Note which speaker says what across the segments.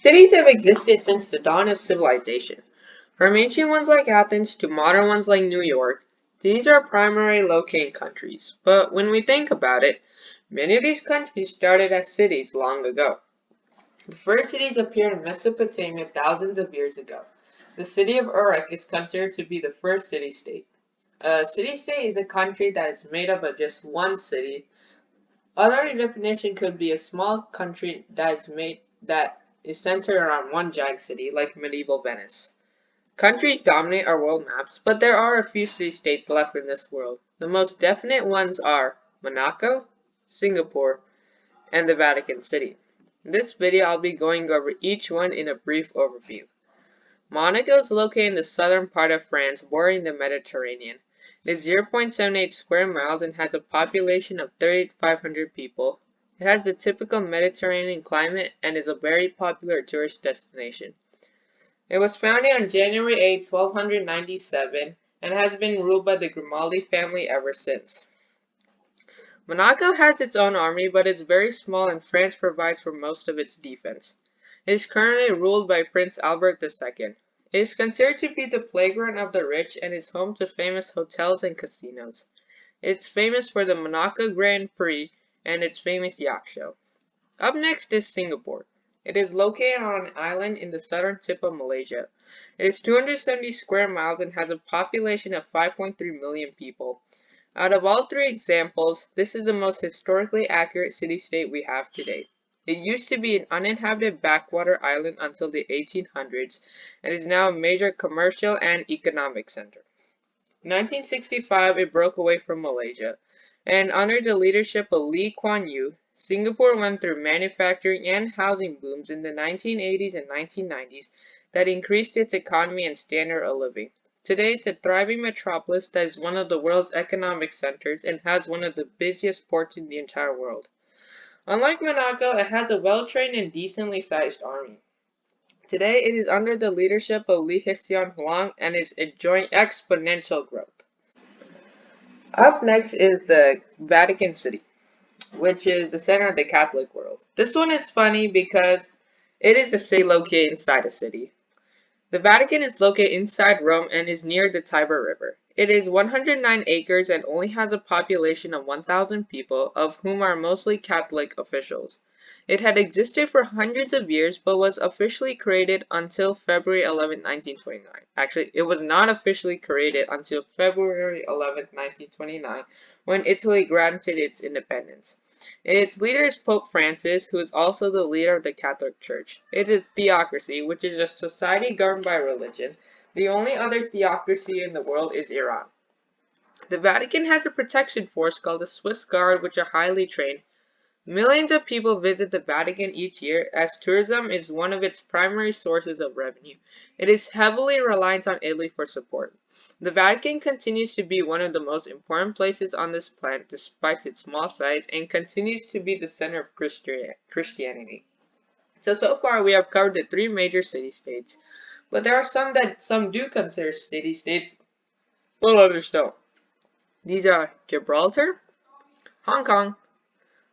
Speaker 1: Cities have existed since the dawn of civilization. From ancient ones like Athens to modern ones like New York, these are primarily located countries. But when we think about it, many of these countries started as cities long ago. The first cities appeared in Mesopotamia thousands of years ago. The city of Uruk is considered to be the first city-state. A city-state is a country that is made up of just one city. Other definition could be a small country that is centered around one giant city, like medieval Venice. Countries dominate our world maps, but there are a few city-states left in this world. The most definite ones are Monaco, Singapore, and the Vatican City. In this video, I'll be going over each one in a brief overview. Monaco is located in the southern part of France, bordering the Mediterranean. It is 0.78 square miles and has a population of 3,500 people. It has the typical Mediterranean climate and is a very popular tourist destination. It was founded on January 8, 1297, and has been ruled by the Grimaldi family ever since. Monaco has its own army, but it's very small and France provides for most of its defense. It is currently ruled by Prince Albert II. It is considered to be the playground of the rich and is home to famous hotels and casinos. It's famous for the Monaco Grand Prix and its famous yacht show. Up next is Singapore. It is located on an island in the southern tip of Malaysia. It is 270 square miles and has a population of 5.3 million people. Out of all three examples, this is the most historically accurate city-state we have today. It used to be an uninhabited backwater island until the 1800s and is now a major commercial and economic center. In 1965, it broke away from Malaysia, and under the leadership of Lee Kuan Yew, Singapore went through manufacturing and housing booms in the 1980s and 1990s that increased its economy and standard of living. Today, it's a thriving metropolis that is one of the world's economic centers and has one of the busiest ports in the entire world. Unlike Monaco, it has a well-trained and decently sized army. Today, it is under the leadership of Lee Hsien Loong and is enjoying exponential growth. Up next is the Vatican City, which is the center of the Catholic world. This one is funny because it is a city located inside a city. The Vatican is located inside Rome and is near the Tiber River. It is 109 acres and only has a population of 1,000 people, of whom are mostly Catholic officials. It had existed for hundreds of years but was officially created until February 11, 1929. Actually, it was not officially created until February 11, 1929, when Italy granted its independence. Its leader is Pope Francis, who is also the leader of the Catholic Church. It is theocracy, which is a society governed by religion. The only other theocracy in the world is Iran. The Vatican has a protection force called the Swiss Guard, which are highly trained. Millions of people visit the Vatican each year, as tourism is one of its primary sources of revenue. It is heavily reliant on Italy for support. The Vatican continues to be one of the most important places on this planet despite its small size and continues to be the center of Christianity. So far we have covered the three major city-states, but there are some that some do consider city-states, while others don't. These are Gibraltar, Hong Kong,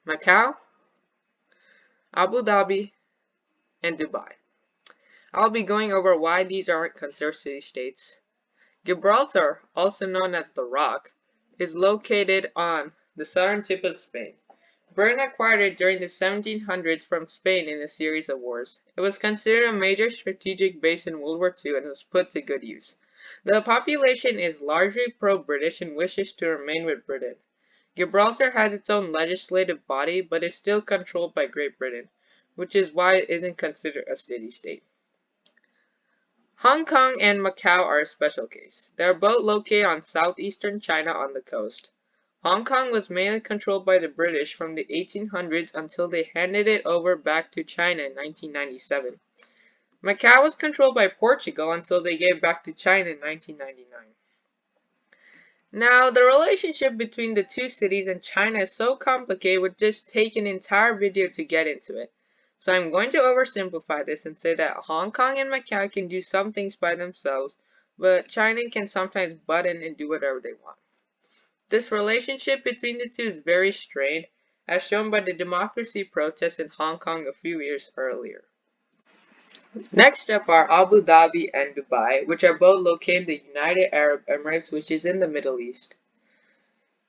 Speaker 1: Macau, Abu Dhabi, and Dubai. I'll be going over why these aren't considered city-states. Gibraltar, also known as the Rock, is located on the southern tip of Spain. Britain acquired it during the 1700s from Spain in a series of wars. It was considered a major strategic base in World War II and was put to good use. The population is largely pro-British and wishes to remain with Britain. Gibraltar has its own legislative body, but is still controlled by Great Britain, which is why it isn't considered a city-state. Hong Kong and Macau are a special case. They are both located on southeastern China on the coast. Hong Kong was mainly controlled by the British from the 1800s until they handed it over back to China in 1997. Macau was controlled by Portugal until they gave it back to China in 1999. Now, the relationship between the two cities and China is so complicated it would just take an entire video to get into it. So I'm going to oversimplify this and say that Hong Kong and Macau can do some things by themselves, but China can sometimes butt in and do whatever they want. This relationship between the two is very strained, as shown by the democracy protests in Hong Kong a few years earlier. Next up are Abu Dhabi and Dubai, which are both located in the United Arab Emirates, which is in the Middle East.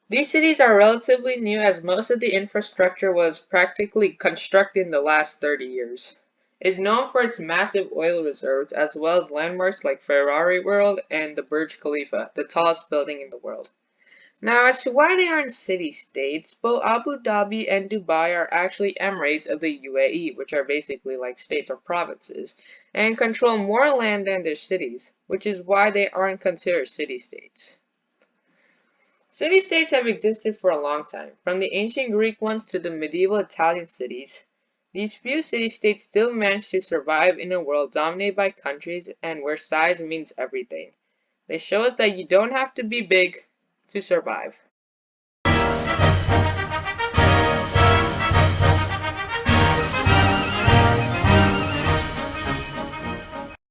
Speaker 1: These cities are relatively new as most of the infrastructure was practically constructed in the last 30 years. It is known for its massive oil reserves as well as landmarks like Ferrari World and the Burj Khalifa, the tallest building in the world. Now, as to why they aren't city-states, both Abu Dhabi and Dubai are actually emirates of the UAE, which are basically like states or provinces, and control more land than their cities, which is why they aren't considered city-states. City-states have existed for a long time, from the ancient Greek ones to the medieval Italian cities. These few city-states still manage to survive in a world dominated by countries and where size means everything. They show us that you don't have to be big to survive.